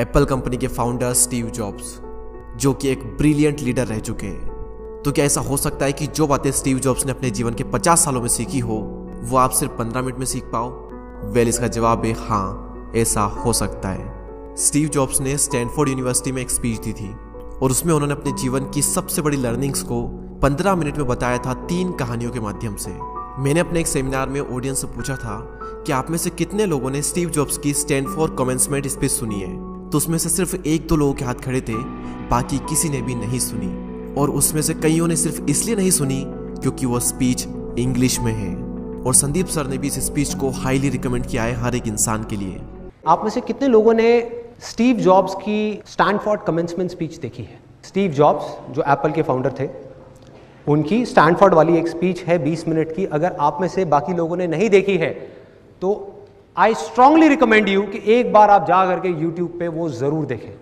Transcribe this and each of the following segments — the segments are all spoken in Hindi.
एप्पल कंपनी के फाउंडर स्टीव जॉब्स, जो कि एक ब्रिलियंट लीडर रह चुके हैं। तो क्या ऐसा हो सकता है कि जो बातें स्टीव जॉब्स ने अपने जीवन के 50 सालों में सीखी हो वो आप सिर्फ 15 मिनट में सीख पाओ? वेल, इसका जवाब है हाँ, ऐसा हो सकता है। स्टीव जॉब्स ने स्टैनफोर्ड यूनिवर्सिटी में एक स्पीच दी थी और उसमें उन्होंने अपने जीवन की सबसे बड़ी लर्निंग्स को 15 मिनट में बताया था 3 कहानियों के माध्यम से। मैंने अपने एक सेमिनार में ऑडियंस से पूछा था कि आप में से कितने लोगों ने स्टीव जॉब्स की स्टैनफोर्ड कमेंसमेंट स्पीच सुनी है। तो उसमें से सिर्फ 1-2 लोगों के हाथ खड़े थे, बाकी किसी ने भी नहीं सुनी। और उसमें से कईयों ने सिर्फ इसलिए नहीं सुनी क्योंकि वो स्पीच इंग्लिश में है। और संदीप सर ने भी इस स्पीच को हाईली रिकमेंड किया है हर एक इंसान के लिए। आप में से कितने लोगों ने स्टीव जॉब्स की स्टैनफोर्ड कमेंसमेंट स्पीच देखी है? स्टीव जॉब्स जो एप्पल के फाउंडर थे, उनकी स्टैनफोर्ड वाली एक स्पीच है 20 मिनट की। अगर आप में से बाकी लोगों ने नहीं देखी है तो आई स्ट्रांगली रिकमेंड यू कि एक बार आप जा करके यूट्यूब पे वो जरूर देखें।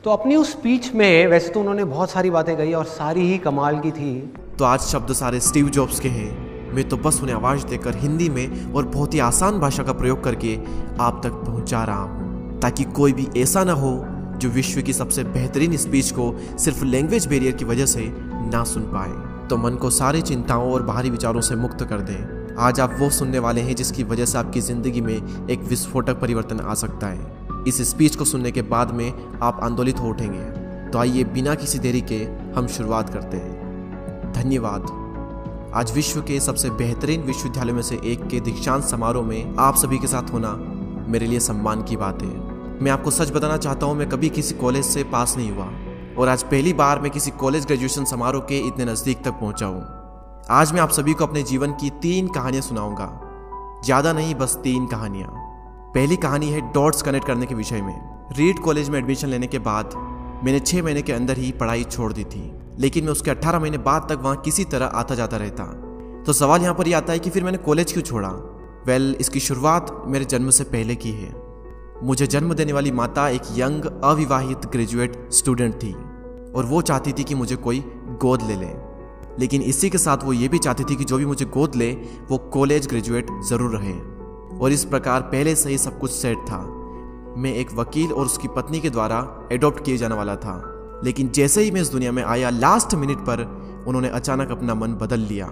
तो अपनी उस स्पीच में वैसे तो उन्होंने बहुत सारी बातें कही और सारी ही कमाल की थी। तो आज शब्द सारे स्टीव जॉब्स के हैं। मैं तो बस उन्हें आवाज देकर हिंदी में और बहुत ही आसान भाषा का प्रयोग करके आप तक पहुंचा रहा हूं, ताकि कोई भी ऐसा ना हो जो विश्व की सबसे बेहतरीन स्पीच को सिर्फ लैंग्वेज बैरियर की वजह से ना सुन पाए। तो मन को सारी चिंताओं और बाहरी विचारों से मुक्त कर दें। आज आप वो सुनने वाले हैं जिसकी वजह से आपकी जिंदगी में एक विस्फोटक परिवर्तन आ सकता है। इस स्पीच को सुनने के बाद में आप आंदोलित हो उठेंगे। तो आइए बिना किसी देरी के हम शुरुआत करते हैं। धन्यवाद। आज विश्व के सबसे बेहतरीन विश्वविद्यालयों में से एक के दीक्षांत समारोह में आप सभी के साथ होना मेरे लिए सम्मान की बात है। मैं आपको सच बताना चाहता हूँ, मैं कभी किसी कॉलेज से पास नहीं हुआ और आज पहली बार मैं किसी कॉलेज ग्रेजुएशन समारोह के इतने नज़दीक तक पहुँचा हूँ। आज मैं आप सभी को अपने जीवन की 3 कहानियाँ सुनाऊंगा। ज़्यादा नहीं, बस 3 कहानियाँ। पहली कहानी है डॉट्स कनेक्ट करने के विषय में। रीड कॉलेज में एडमिशन लेने के बाद मैंने 6 महीने के अंदर ही पढ़ाई छोड़ दी थी, लेकिन मैं उसके 18 महीने बाद तक वहाँ किसी तरह आता जाता रहता। तो सवाल यहाँ पर यह आता है कि फिर मैंने कॉलेज क्यों छोड़ा? वेल, इसकी शुरुआत मेरे जन्म से पहले की है। मुझे जन्म देने वाली माता एक यंग अविवाहित ग्रेजुएट स्टूडेंट थी और वो चाहती थी कि मुझे कोई गोद ले ले, लेकिन इसी के साथ वो ये भी चाहती थी कि जो भी मुझे गोद ले वो कॉलेज ग्रेजुएट ज़रूर रहे। और इस प्रकार पहले से ही सब कुछ सेट था। मैं एक वकील और उसकी पत्नी के द्वारा एडॉप्ट किए जाने वाला था, लेकिन जैसे ही मैं इस दुनिया में आया, लास्ट मिनट पर उन्होंने अचानक अपना मन बदल लिया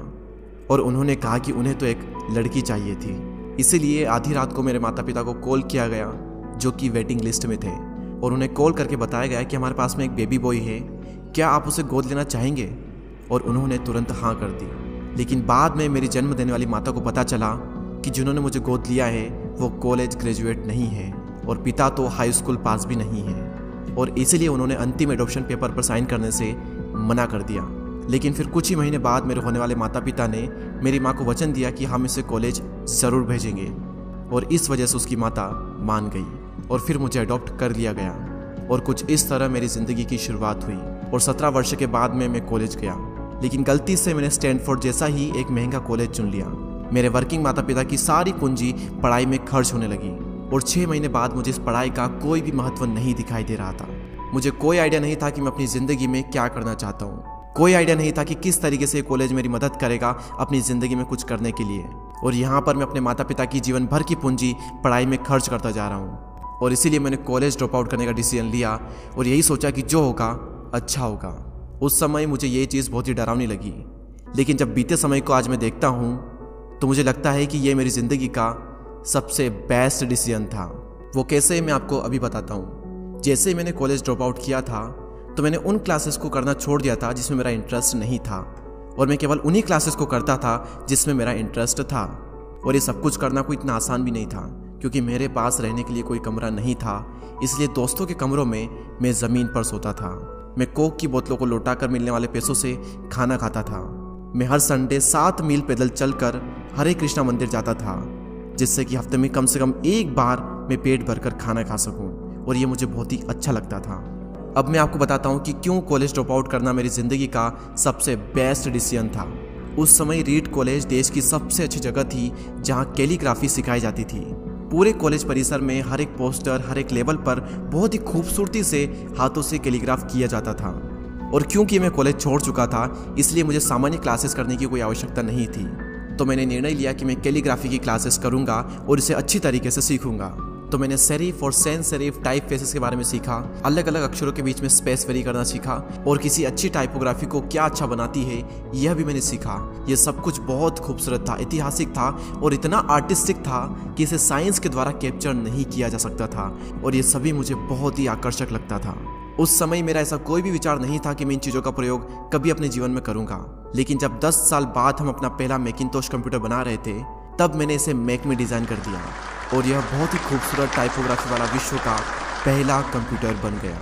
और उन्होंने कहा कि उन्हें तो एक लड़की चाहिए थी। इसीलिए आधी रात को मेरे माता पिता को कॉल किया गया, जो कि वेटिंग लिस्ट में थे, और उन्हें कॉल करके बताया गया कि हमारे पास में एक बेबी बॉय है, क्या आप उसे गोद लेना चाहेंगे? और उन्होंने तुरंत हाँ कर दी। लेकिन बाद में मेरी जन्म देने वाली माता को पता चला कि जिन्होंने मुझे गोद लिया है वो कॉलेज ग्रेजुएट नहीं है और पिता तो हाई स्कूल पास भी नहीं है, और इसीलिए उन्होंने अंतिम एडॉप्शन पेपर पर साइन करने से मना कर दिया। लेकिन फिर कुछ ही महीने बाद मेरे होने वाले माता पिता ने मेरी माँ को वचन दिया कि हम इसे कॉलेज ज़रूर भेजेंगे, और इस वजह से उसकी माता मान गई और फिर मुझे अडॉप्ट कर लिया गया। और कुछ इस तरह मेरी ज़िंदगी की शुरुआत हुई और 17 वर्ष के बाद में मैं कॉलेज गया। लेकिन गलती से मैंने स्टैनफोर्ड जैसा ही एक महंगा कॉलेज चुन लिया। मेरे वर्किंग माता पिता की सारी पूंजी पढ़ाई में खर्च होने लगी और 6 महीने बाद मुझे इस पढ़ाई का कोई भी महत्व नहीं दिखाई दे रहा था। मुझे कोई आइडिया नहीं था कि मैं अपनी ज़िंदगी में क्या करना चाहता हूँ। कोई आइडिया नहीं था कि किस तरीके से कॉलेज मेरी मदद करेगा अपनी ज़िंदगी में कुछ करने के लिए। और यहाँ पर मैं अपने माता पिता की जीवन भर की पूंजी पढ़ाई में खर्च करता जा रहा हूँ। और इसीलिए मैंने कॉलेज ड्रॉप आउट करने का डिसीजन लिया और यही सोचा कि जो होगा अच्छा होगा। उस समय मुझे ये चीज़ बहुत ही डरावनी लगी, लेकिन जब बीते समय को आज मैं देखता हूँ तो मुझे लगता है कि ये मेरी ज़िंदगी का सबसे बेस्ट डिसीजन था। वो कैसे, मैं आपको अभी बताता हूँ। जैसे ही मैंने कॉलेज ड्रॉप आउट किया था तो मैंने उन क्लासेस को करना छोड़ दिया था जिसमें मेरा इंटरेस्ट नहीं था, और मैं केवल उन्हीं क्लासेस को करता था जिसमें मेरा इंटरेस्ट था। और ये सब कुछ करना कोई इतना आसान भी नहीं था, क्योंकि मेरे पास रहने के लिए कोई कमरा नहीं था। इसलिए दोस्तों के कमरों में मैं ज़मीन पर सोता था। मैं कोक की बोतलों को लौटाकर मिलने वाले पैसों से खाना खाता था। मैं हर संडे 7 मील पैदल चलकर हरे कृष्णा मंदिर जाता था, जिससे कि हफ्ते में कम से कम एक बार मैं पेट भरकर खाना खा सकूं, और ये मुझे बहुत ही अच्छा लगता था। अब मैं आपको बताता हूँ कि क्यों कॉलेज ड्रॉप आउट करना मेरी ज़िंदगी का सबसे बेस्ट डिसीजन था। उस समय रीड कॉलेज देश की सबसे अच्छी जगह थी जहाँ कैलीग्राफी सिखाई जाती थी। पूरे कॉलेज परिसर में हर एक पोस्टर, हर एक लेवल पर बहुत ही खूबसूरती से हाथों से कैलीग्राफ किया जाता था। और क्योंकि मैं कॉलेज छोड़ चुका था, इसलिए मुझे सामान्य क्लासेस करने की कोई आवश्यकता नहीं थी। तो मैंने निर्णय लिया कि मैं कैलीग्राफी की क्लासेस करूंगा और इसे अच्छी तरीके से सीखूंगा। तो मैंने सेरिफ और सैंस सेरिफ टाइप फेसेस के बारे में सीखा, अलग अलग अक्षरों के बीच में स्पेस वेरी करना सीखा, और किसी अच्छी टाइपोग्राफी को क्या अच्छा बनाती है यह भी मैंने सीखा। यह सब कुछ बहुत खूबसूरत था, ऐतिहासिक था और इतना आर्टिस्टिक था कि इसे साइंस के द्वारा कैप्चर नहीं किया जा सकता था, और ये सभी मुझे बहुत ही आकर्षक लगता था। उस समय मेरा ऐसा कोई भी विचार नहीं था कि मैं इन चीज़ों का प्रयोग कभी अपने जीवन में करूँगा, लेकिन जब 10 साल बाद हम अपना पहला मैकिंटोश कंप्यूटर बना रहे थे तब मैंने इसे मैक में डिज़ाइन कर दिया, और यह बहुत ही खूबसूरत टाइपोग्राफी वाला विश्व का पहला कंप्यूटर बन गया।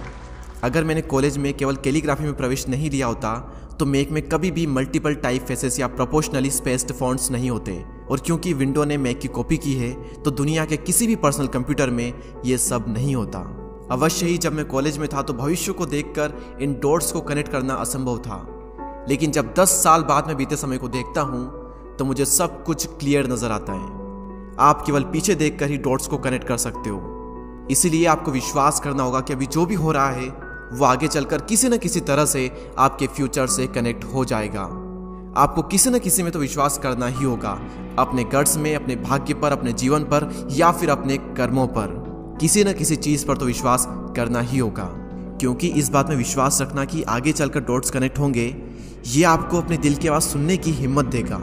अगर मैंने कॉलेज में केवल कैलीग्राफी में प्रवेश नहीं लिया होता तो मैक में कभी भी मल्टीपल टाइप फेसेस या प्रोपोर्शनली स्पेस्ड फॉन्ट्स नहीं होते, और क्योंकि विंडो ने मैक की कॉपी की है तो दुनिया के किसी भी पर्सनल कंप्यूटर में ये सब नहीं होता। अवश्य ही जब मैं कॉलेज में था तो भविष्य को देखकर इन डॉट्स को कनेक्ट करना असंभव था, लेकिन जब 10 साल बाद में बीते समय को देखता हूँ तो मुझे सब कुछ क्लियर नजर आता है। आप केवल पीछे देखकर ही डॉट्स को कनेक्ट कर सकते हो, इसीलिए आपको विश्वास करना होगा कि अभी जो भी हो रहा है वो आगे चलकर किसी न किसी तरह से आपके फ्यूचर से कनेक्ट हो जाएगा। आपको किसी न किसी में तो विश्वास करना ही होगा, अपने गट्स में, अपने भाग्य पर, अपने जीवन पर या फिर अपने कर्मों पर। किसी न किसी चीज पर तो विश्वास करना ही होगा, क्योंकि इस बात में विश्वास रखना कि आगे चलकर डॉट्स कनेक्ट होंगे ये आपको अपने दिल की आवाज सुनने की हिम्मत देगा,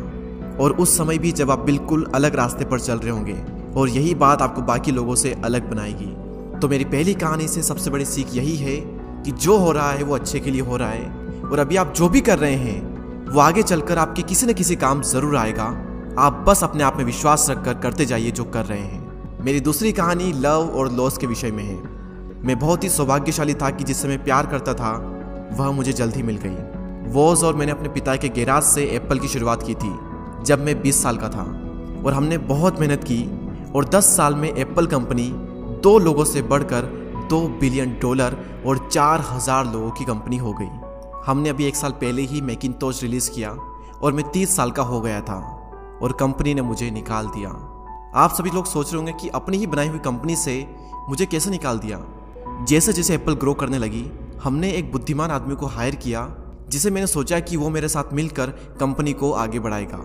और उस समय भी जब आप बिल्कुल अलग रास्ते पर चल रहे होंगे, और यही बात आपको बाकी लोगों से अलग बनाएगी। तो मेरी पहली कहानी से सबसे बड़ी सीख यही है कि जो हो रहा है वो अच्छे के लिए हो रहा है, और अभी आप जो भी कर रहे हैं वो आगे चलकर आपके किसी न किसी काम जरूर आएगा। आप बस अपने आप में विश्वास रखकर करते जाइए जो कर रहे हैं। मेरी दूसरी कहानी लव और लॉस के विषय में है। मैं बहुत ही सौभाग्यशाली था कि जिससे मैं प्यार करता था वह मुझे जल्द ही मिल गई। वॉज और मैंने अपने पिता के गैराज से एप्पल की शुरुआत की थी जब मैं 20 साल का था, और हमने बहुत मेहनत की, और 10 साल में एप्पल कंपनी 2 लोगों से बढ़कर $2 बिलियन और 4000 लोगों की कंपनी हो गई। हमने अभी 1 साल पहले ही मैकिंटोश रिलीज किया और मैं 30 साल का हो गया था, और कंपनी ने मुझे निकाल दिया। आप सभी लोग सोच रहे होंगे कि अपनी ही बनाई हुई कंपनी से मुझे कैसे निकाल दिया। जैसे जैसे एप्पल ग्रो करने लगी हमने एक बुद्धिमान आदमी को हायर किया, जिसे मैंने सोचा कि वो मेरे साथ मिलकर कंपनी को आगे बढ़ाएगा।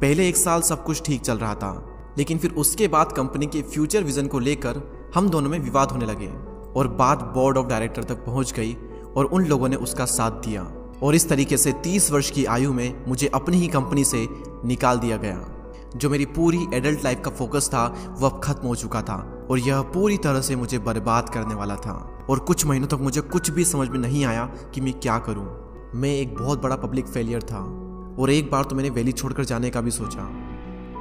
पहले 1 साल सब कुछ ठीक चल रहा था, लेकिन फिर उसके बाद कंपनी के फ्यूचर विजन को लेकर हम दोनों में विवाद होने लगे, और बात बोर्ड ऑफ डायरेक्टर तक पहुंच गई और उन लोगों ने उसका साथ दिया, और इस तरीके से 30 वर्ष की आयु में मुझे अपनी ही कंपनी से निकाल दिया गया। जो मेरी पूरी एडल्ट लाइफ का फोकस था वो अब खत्म हो चुका था, और यह पूरी तरह से मुझे बर्बाद करने वाला था, और कुछ महीनों तक मुझे कुछ भी समझ में नहीं आया कि मैं क्या करूं। मैं एक बहुत बड़ा पब्लिक फेलियर था, और एक बार तो मैंने वैली छोड़कर जाने का भी सोचा,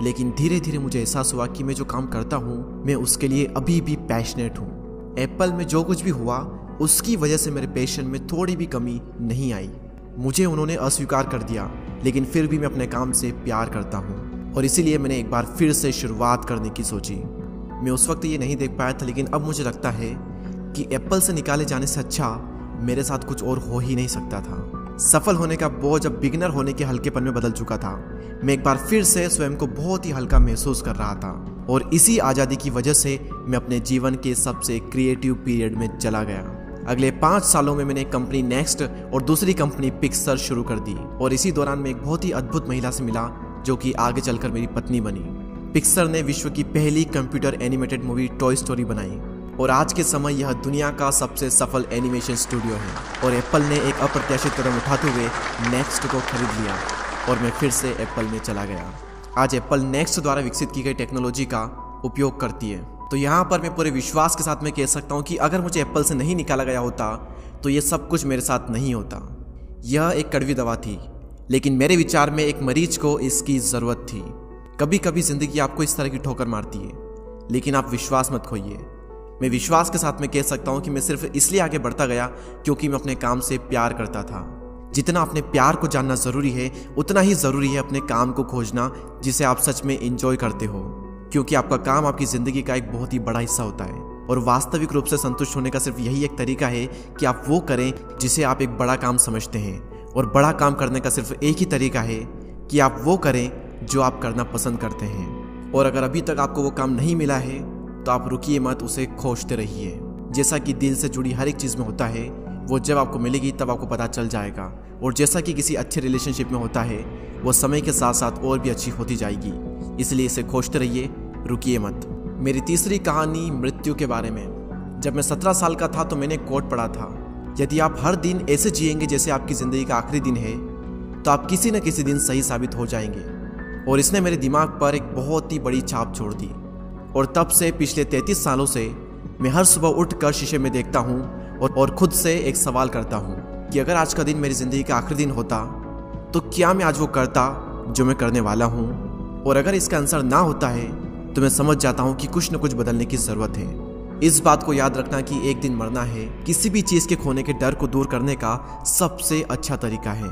लेकिन धीरे धीरे मुझे एहसास हुआ कि मैं जो काम करता हूँ मैं उसके लिए अभी भी पैशनेट हूँ। एप्पल में जो कुछ भी हुआ उसकी वजह से मेरे पैशन में थोड़ी भी कमी नहीं आई। मुझे उन्होंने अस्वीकार कर दिया, लेकिन फिर भी मैं अपने काम से प्यार करता हूँ, और इसीलिए मैंने एक बार फिर से शुरुआत करने की सोची। मैं उस वक्त ये नहीं देख पाया था, लेकिन अब मुझे लगता है कि एप्पल से निकाले जाने से अच्छा मेरे साथ कुछ और हो ही नहीं सकता था। सफल होने का बोझ अब बिगिनर होने के हल्केपन में बदल चुका था। मैं एक बार फिर से स्वयं को बहुत ही हल्का महसूस कर रहा था, और इसी आज़ादी की वजह से मैं अपने जीवन के सबसे क्रिएटिव पीरियड में चला गया। अगले 5 सालों में मैंने एक कंपनी नेक्स्ट और दूसरी कंपनी पिक्सर शुरू कर दी, और इसी दौरान मैं एक बहुत ही अद्भुत महिला से मिला जो कि आगे चलकर मेरी पत्नी बनी। पिक्सर ने विश्व की पहली computer animated movie toy story बनाई, और आज के समय यह दुनिया का सबसे सफल एनिमेशन स्टूडियो है। और एप्पल ने एक अप्रत्याशित कदम उठाते हुए नेक्स्ट को खरीद लिया, और मैं फिर से एप्पल में चला गया। आज एप्पल नेक्स्ट द्वारा विकसित की गई टेक्नोलॉजी का उपयोग करती है। तो यहाँ पर मैं पूरे विश्वास के साथ में कह सकता हूँ कि अगर मुझे एप्पल से नहीं निकाला गया होता तो ये सब कुछ मेरे साथ नहीं होता। यह एक कड़वी दवा थी, लेकिन मेरे विचार में एक मरीज को इसकी ज़रूरत थी। कभी कभी ज़िंदगी आपको इस तरह की ठोकर मारती है, लेकिन आप विश्वास मत खोइए। मैं विश्वास के साथ में कह सकता हूँ कि मैं सिर्फ इसलिए आगे बढ़ता गया क्योंकि मैं अपने काम से प्यार करता था। जितना अपने प्यार को जानना ज़रूरी है उतना ही ज़रूरी है अपने काम को खोजना जिसे आप सच में एंजॉय करते हो, क्योंकि आपका काम आपकी ज़िंदगी का एक बहुत ही बड़ा हिस्सा होता है। और वास्तविक रूप से संतुष्ट होने का सिर्फ यही एक तरीका है कि आप वो करें जिसे आप एक बड़ा काम समझते हैं, और बड़ा काम करने का सिर्फ एक ही तरीका है कि आप वो करें जो आप करना पसंद करते हैं। और अगर अभी तक आपको वो काम नहीं मिला है तो आप रुकिए मत, उसे खोजते रहिए। जैसा कि दिल से जुड़ी हर एक चीज़ में होता है, वो जब आपको मिलेगी तब आपको पता चल जाएगा। और जैसा कि किसी अच्छे रिलेशनशिप में होता है, वो समय के साथ साथ और भी अच्छी होती जाएगी। इसलिए इसे खोजते रहिए, रुकिए मत। मेरी तीसरी कहानी मृत्यु के बारे में। जब मैं 17 साल का था तो मैंने कोट पढ़ा था, यदि आप हर दिन ऐसे जिएंगे जैसे आपकी ज़िंदगी का आखिरी दिन है तो आप किसी न किसी दिन सही साबित हो जाएंगे। और इसने मेरे दिमाग पर एक बहुत ही बड़ी छाप छोड़ दी। और तब से पिछले 33 सालों से मैं हर सुबह उठकर शीशे में देखता हूँ और खुद से एक सवाल करता हूँ कि अगर आज का दिन मेरी ज़िंदगी का आखिरी दिन होता तो क्या मैं आज वो करता जो मैं करने वाला हूँ। और अगर इसका आंसर ना होता है तो मैं समझ जाता हूँ कि कुछ न कुछ बदलने की ज़रूरत है। इस बात को याद रखना कि एक दिन मरना है किसी भी चीज़ के खोने के डर को दूर करने का सबसे अच्छा तरीका है।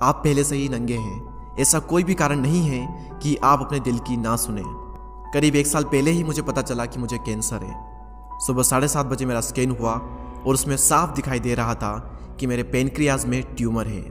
आप पहले से ही नंगे हैं, ऐसा कोई भी कारण नहीं है कि आप अपने दिल की ना सुने। करीब 1 साल पहले ही मुझे पता चला कि मुझे कैंसर है। सुबह 7:30 बजे मेरा स्कैन हुआ और उसमें साफ दिखाई दे रहा था कि मेरे पेनक्रियाज में ट्यूमर है।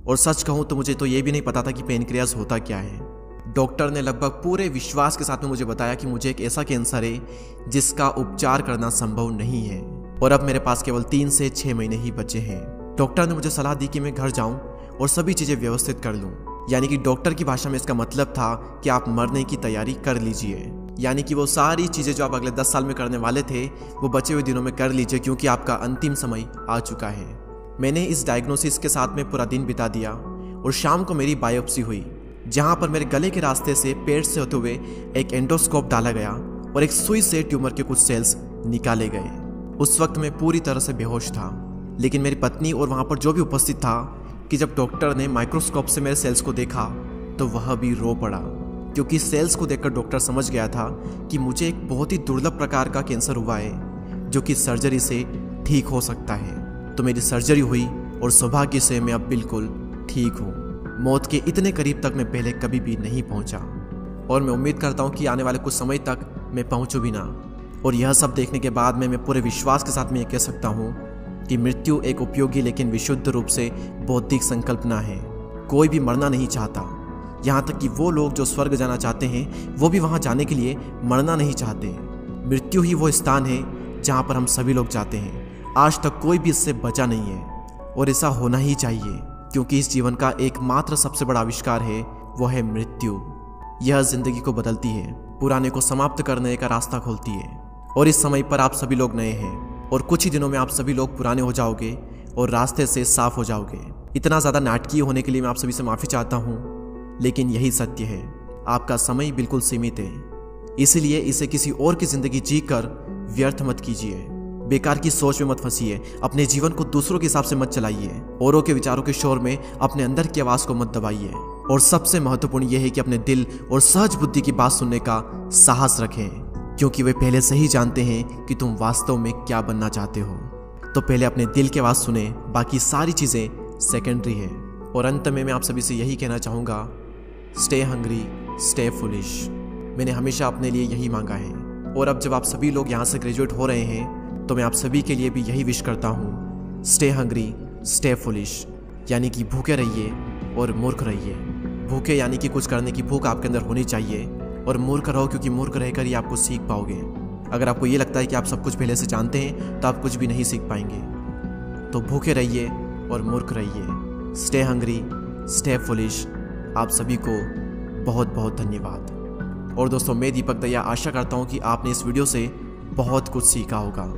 और सच कहूँ तो मुझे तो ये भी नहीं पता था कि पेनक्रियाज होता क्या है। डॉक्टर ने लगभग पूरे विश्वास के साथ में मुझे बताया कि मुझे एक ऐसा कैंसर है जिसका उपचार करना संभव नहीं है और अब मेरे पास केवल 3 से 6 महीने ही बचे हैं। डॉक्टर ने मुझे सलाह दी कि मैं घर जाऊं और सभी चीज़ें व्यवस्थित कर लूं। यानी कि डॉक्टर की भाषा में इसका मतलब था कि आप मरने की तैयारी कर लीजिए। यानी कि वो सारी चीज़ें जो आप अगले 10 साल में करने वाले थे वो बचे हुए दिनों में कर लीजिए, क्योंकि आपका अंतिम समय आ चुका है। मैंने इस डायग्नोसिस के साथ में पूरा दिन बिता दिया और शाम को मेरी बायोप्सी हुई, जहां पर मेरे गले के रास्ते से पेट से होते हुए एक एंडोस्कोप डाला गया और एक सुई से ट्यूमर के कुछ सेल्स निकाले गए। उस वक्त मैं पूरी तरह से बेहोश था, लेकिन मेरी पत्नी और वहां पर जो भी उपस्थित था कि जब डॉक्टर ने माइक्रोस्कोप से मेरे सेल्स को देखा तो वह भी रो पड़ा, क्योंकि सेल्स को देखकर डॉक्टर समझ गया था कि मुझे एक बहुत ही दुर्लभ प्रकार का कैंसर हुआ है जो कि सर्जरी से ठीक हो सकता है। तो मेरी सर्जरी हुई और सौभाग्य से मैं अब बिल्कुल ठीक हूँ। मौत के इतने करीब तक मैं पहले कभी भी नहीं पहुंचा और मैं उम्मीद करता हूं कि आने वाले कुछ समय तक मैं पहुंचूं भी ना। और यह सब देखने के बाद मैं पूरे विश्वास के साथ में ये कह सकता हूं कि मृत्यु एक उपयोगी लेकिन विशुद्ध रूप से बौद्धिक संकल्पना है। कोई भी मरना नहीं चाहता, यहाँ तक कि वो लोग जो स्वर्ग जाना चाहते हैं वो भी वहाँ जाने के लिए मरना नहीं चाहते। मृत्यु ही वो स्थान है जहाँ पर हम सभी लोग जाते हैं। आज तक कोई भी इससे बचा नहीं है और ऐसा होना ही चाहिए, क्योंकि इस जीवन का एकमात्र सबसे बड़ा आविष्कार है वो है मृत्यु। यह जिंदगी को बदलती है, पुराने को समाप्त करने का रास्ता खोलती है। और इस समय पर आप सभी लोग नए हैं और कुछ ही दिनों में आप सभी लोग पुराने हो जाओगे और रास्ते से साफ हो जाओगे। इतना ज़्यादा नाटकीय होने के लिए मैं आप सभी से माफ़ी चाहता हूँ, लेकिन यही सत्य है। आपका समय बिल्कुल सीमित है, इसलिए इसे किसी और की ज़िंदगी जी कर व्यर्थ मत कीजिए। बेकार की सोच में मत फंसिए, अपने जीवन को दूसरों के हिसाब से मत चलाइए, औरों के विचारों के शोर में अपने अंदर की आवाज़ को मत दबाइए। और सबसे महत्वपूर्ण यह है कि अपने दिल और सहज बुद्धि की बात सुनने का साहस रखें, क्योंकि वे पहले से ही जानते हैं कि तुम वास्तव में क्या बनना चाहते हो। तो पहले अपने दिल की आवाज़ सुने, बाकी सारी चीज़ें सेकेंडरी है। और अंत में मैं आप सभी से यही कहना चाहूँगा, स्टे हंग्री, स्टे फुलिश। मैंने हमेशा अपने लिए यही मांगा है। और अब जब आप सभी लोग यहाँ से ग्रेजुएट हो रहे हैं तो मैं आप सभी के लिए भी यही विश करता हूँ, स्टे हंग्री, स्टे फुलिश। यानी कि भूखे रहिए और मूर्ख रहिए। भूखे यानी कि कुछ करने की भूख आपके अंदर होनी चाहिए, और मूर्ख रहो क्योंकि मूर्ख रहकर ही आप कुछ सीख पाओगे। अगर आपको ये लगता है कि आप सब कुछ पहले से जानते हैं तो आप कुछ भी नहीं सीख पाएंगे। तो भूखे रहिए और मूर्ख रहिए। Stay hungry, stay foolish. आप सभी को बहुत बहुत धन्यवाद। और दोस्तों, मैं दीपक दया आशा करता हूँ कि आपने इस वीडियो से बहुत कुछ सीखा होगा।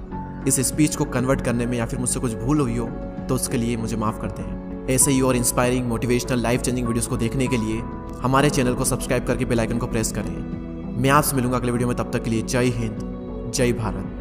इस स्पीच को कन्वर्ट करने में या फिर मुझसे कुछ भूल हुई हो तो उसके लिए मुझे माफ़ कर दें। ऐसे ही और inspiring, motivational, life changing videos को देखने के लिए हमारे चैनल को सब्सक्राइब करके बेल आइकन को प्रेस करें। मैं आपसे मिलूंगा अगले वीडियो में, तब तक के लिए जय हिंद, जय भारत।